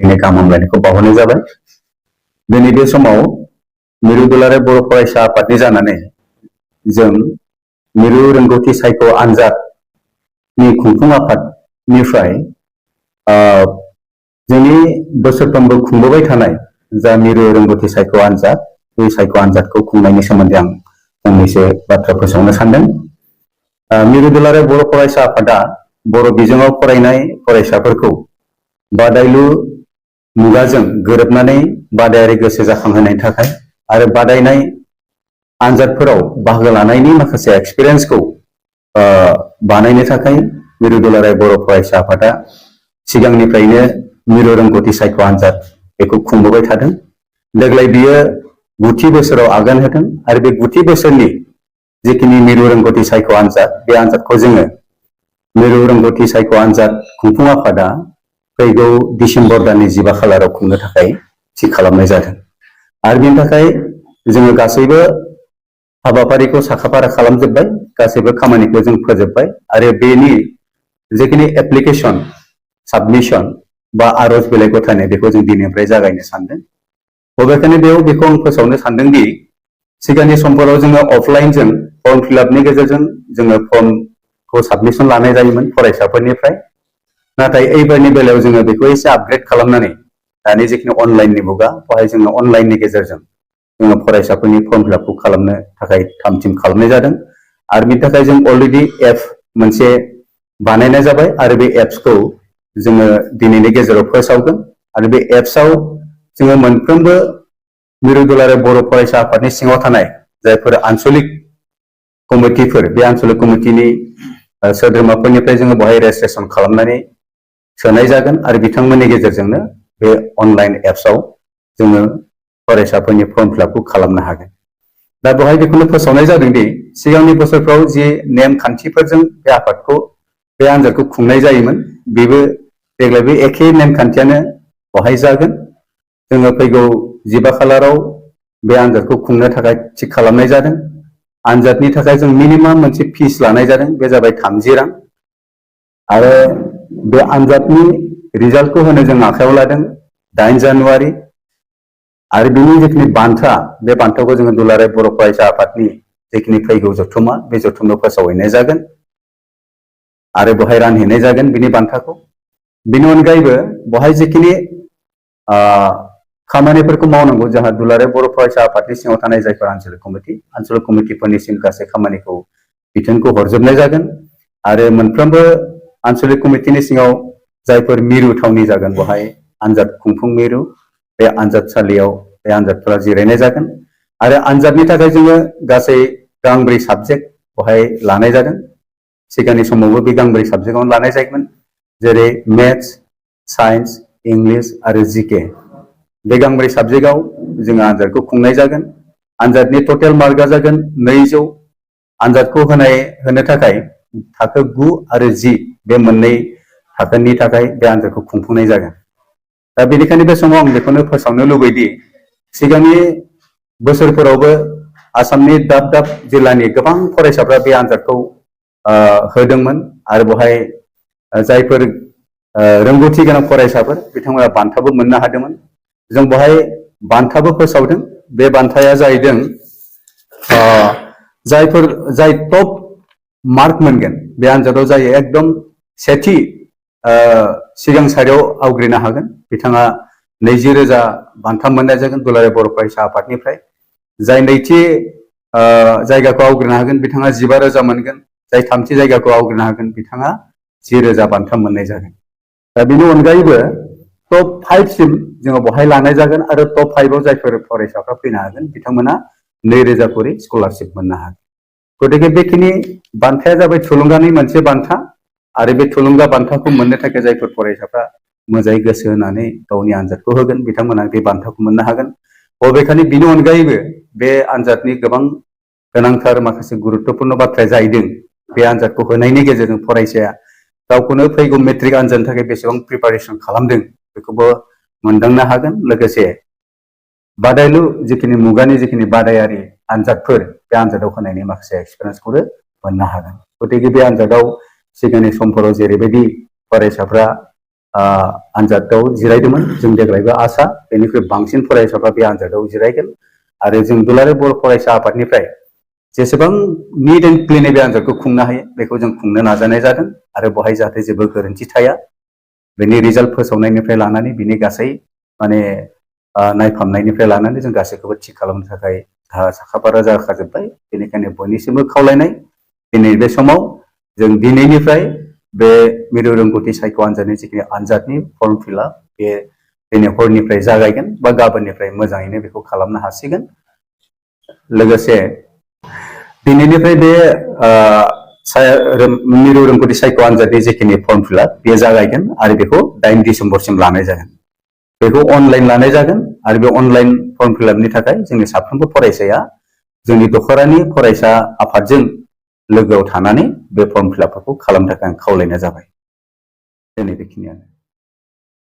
दिनै गाहाम हामलायनायखौ बावहरनाय जाबाय। दिनै बे समाव मिरु दुलाराय बर' फरायसा आफादनि जानानै जों मिरु रोंगौथि सायख' आनजादनि खुंफुं आफादनिफ्राय जोंनि बोसोरफ्रोमबो खुंबोबाय थानाय जा मिरु रोंगौथि सायख' आनजाद, बे सायख' आनजादखौ खुंनायनि सोमोन्दै आं फंनैसो बाथ्रा फोसावनो सानदों। मिरु दुलाराय बर' फरायसा आफादा बर' बिजोङाव फरायनाय फरायसाफोरखौ बादायलु मुगाजों गोरोबनानै बादायारि गोसो जाखांहोनायनि थाखाय आरो बादायनाय आनजादफोराव बाहागो लानायनि माखासे एक्सपिरियेन्सखौ बानायनो थाखाय मिरु दुलाराय बर' फरायसा आफादा सिगांनिफ्रायनो मिरु रोंगौथि सायख' आनजाद बेखौ खुंबोबाय थादों। देग्लाय बियो 9थि बोसोराव आगान होदों आरो बे 9थि बोसोरनि जिखिनि मिरु रोंगौथि सायख' आनजाद, बे आनजादखौ जोङो मिरु रोंगौथि सायख' आनजाद खुंफुं आफादा फैगौ डिसेम्बर दाननि 15 खालाराव खुंनो थाखाय थि खालामनाय जादों। आरो बेनि थाखाय जोङो गासैबो हाबाफारिखौ साखाफारा खालामजोब्बाय, गासैबो खामानिखौ जों फोजोबबाय आरो बेनि जिखिनि एप्लिकेसन साबमिसन बा आरज बिलाइ गथायनाय बेखौ जों दिनैनिफ्राय जागायनो सानदों। बबेखानि बेखौ आं फोसावनो सानदोंदि सिगांनि समफोराव जोङो अफलाइनजों फर्म फिलआपनि गेजेरजों जोङो फर्मखौ साबमिसन लानाय जायोमोन फरायसाफोरनिफ्राय। नाथाय एबारनि बेलायाव जोङो बेखौ एसे आपग्रेड खालामनानै दानि जिखिनि अनलाइननि मुगा, बेवहाय जोङो अनलाइननि गेजेरजों जोङो फरायसाफोरनि फर्म फिलआपखौ खालामनो थाखाय थाम थिम खालामनाय जादों। आरो बिनि थाखाय जों अलरेडि एप मोनसे बानायनाय जाबाय आरो बे एप्सखौ जोङो दिनैनि गेजेराव फोसावगोन। आरो बे एप्सआव जोङो मोनफ्रोमबो मिरु दुलाराय बर' फरायसा आफादनि सिङाव थानाय जायफोर आनसलिक कमिटिफोर, बे आनसलिक कमिटिनि सोद्रोमाफोरनिफ्राय जोङो बेवहाय रेजिस्ट्रेसन खालामनानै सोनाय जागोन आरो बिथांमोननि गेजेरजोंनो बे अनलाइन एप्सआव जोङो फरायसाफोरनि फर्म फिलआपखौ खालामनो हागोन। दा बेवहाय बेखौनो फोसावनाय जादोंदि सिगांनि बोसोरफ्राव जि नेमखान्थिफोरजों बे आफादखौ बे आनजादखौ खुंनाय जायोमोन, बेबो देग्लाय बे एखे नेमखान्थियानो बेवहाय जागोन। जोङो फैगौ 15 खालाराव बे आनजादखौ खुंनो थाखाय थि खालामनाय जादों। आनजादनि थाखाय जों मिनिमाम मोनसे फिस लानाय जादों, बे जाबाय 30 रां। आरो बे आनजादनि रिजाल्टखौ होनो जों आखायाव लादों 8 जानुवारि। आरो बिनि जिखिनि बान्था, बे बान्थाखौ जोङो दुलाराय बर' फरायसा आफादनि जिखिनि फैगौ जथुम्मा, बे जथुम्मायाव फोसावहैनाय जागोन आरो बेवहाय रानहैनाय जागोन बिनि बान्थाखौ। बिनि अनगायैबो बेवहाय जिखिनि खामानिफोरखौ मावनांगौ, जोंहा दुलाराय बर' फरायसा आफादनि सिङाव थानाय जायफोर आनसलिक कमिटिफोरनिसिम गासै खामानिखौ बिथोनखौ हरजोबनाय जागोन। आरो मोनफ्रोमबो आनसलिक कमिटिनि सिङाव जायफोर मिरु थावनि जागोन, बेवहाय आनजाद खुंफुं मिरु, बे आनजादसालियाव बे आनजादफोरा जिरायनाय जागोन। आरो आनजादनि थाखाय जोङो गासै गांब्रै साबजेक्ट बेवहाय लानाय जादों। सिगांनि समावबो बे गांब्रै साबजेक्टआवनो लानाय जायोमोन, जेरै मेथ्स, साइन्स, इंलिस आरो जिके। बे गांब्रै साबजेक्टआव जोङो आनजादखौ खुंनाय जागोन। आनजादनि टटेल मार्कआ जागोन 200। आनजादखौ होनो थाखाय थाखो 9 आरो 10 बे मोननै थाखोनि थाखाय बे आनजादखौ खुंफुंनाय जागोन। दा बेनिखायनो बे समाव आं बेखौनो फोसावनो लुबैदि सिगांनि बोसोरफोरावबो आसामनि दाब दाब जिल्लानि गोबां फरायसाफ्रा बे आनजादखौ होदोंमोन आरो बेवहाय जायफोर रोंगौथि गोनां फरायसाफोर बिथांमोना बान्थाबो मोननो हादोंमोन। जों बेवहाय बान्थाबो फोसावदों। बे बान्थाया जाहैदों जाय टप मार्क मोनगोन बे आनजादाव जाय एकदम सेथि सिगां सारियाव आवग्रिनो हागोन, बिथाङा 20,000 बान्था मोननाय जागोन दुलाराय बर' फरायसा आफादनिफ्राय। जाय नैथि जायगाखौ आवग्रिनो हागोन बिथाङा 15,000 मोनगोन। जाय थामथि जायगाखौ आवग्रिनो हागोन बिथाङा 10,000 बान्था मोननाय जागोन। दा बेनि अनगायैबो टप 5 सिम जोङो बेवहाय लानाय जागोन आरो टप 5 आव जायफोर फरायसाफ्रा फैनो हागोन बिथांमोना 2,000 करि स्कलारशिप मोननो हागोन। गतिके बेखिनि बान्थाया जाबाय थुलुंगानि मोनसे बान्था। आरो बे थुलुंगा बान्थाखौ मोननो थाखाय जायफोर फरायसाफ्रा मोजाङै गोसो होनानै गावनि आनजादखौ होगोन बिथांमोना बे बान्थाखौ मोननो हागोन। बबेखानि बिनि अनगायैबो बे आनजादनि गोबां गोनांथार माखासे गुरुत्वपूर्ण बाथ्राया जाहैदों, बे आनजादखौ होनायनि गेजेरजों फरायसाया गावखौनो फैगौ मेट्रिक आनजादनि थाखाय बेसेबां प्रिपारेसन खालामदों बेखौबो मोनदांनो हागोन। लोगोसे बादायलु जिखिनि मुगानि जिखिनि बादायारि आनजादफोर, बे आनजादाव होनायनि माखासे एक्सपिरियेन्सखौबो मोननो हागोन। गतिके बे आनजादाव सिगांनि समफोराव जेरैबायदि फरायसाफ्रा आनजादाव जिरायदोंमोन जों देग्लायबो आसा बेनिख्रुइ बांसिन फरायसाफ्रा बे आनजादाव जिरायगोन आरो जों दुलाराय बर' फरायसा आफादनिफ्राय जेसेबां निट एन्ड क्लिन बे आनजादखौ खुंनो हायो बेखौ जों खुंनो नाजानाय जादों आरो बेवहाय जाहाथे जेबो गोरोन्थि थाया बेनि रिजाल्ट फोसावनायनिफ्राय लानानै बिनि गासै माने नायफामनायनिफ्राय लानानै जों गासैखौबो थि खालामनो थाखाय साखाफारा जाखाजोब्बाय बेनिखायनो बयनिसिमबो खावलायनाय दिनै बे समाव जों दिनैनिफ्राय बे मिरु रोंगौथि सायख' आनजादनि जिखिनि आनजादनि फर्म फिलआप बे दिनै हरनिफ्राय जागायगोन बा गाबोननिफ्राय मोजाङैनो बेखौ खालामनो हासिगोन लोगोसे दिनैनिफ्राय बे मिरु रोंगौथि सायख' आनजादनि जिखिनि फर्म फिलआप बेयो जागायगोन आरो बेखौ 8 डिसेम्बरसिम लानाय जागोन बेखौ अनलाइन लानाय जागोन आरो बे अनलाइन फर्म फिलआपनि थाखाय जोंनि साफ्रोमबो फरायसाया जोंनि दख'रानि फरायसा आफादजों लोगोआव थानानै बे फर्म फिलआपफोरखौ खालामनो थाखाय आं खावलायनाय जाबाय दिनै बेखिनियानो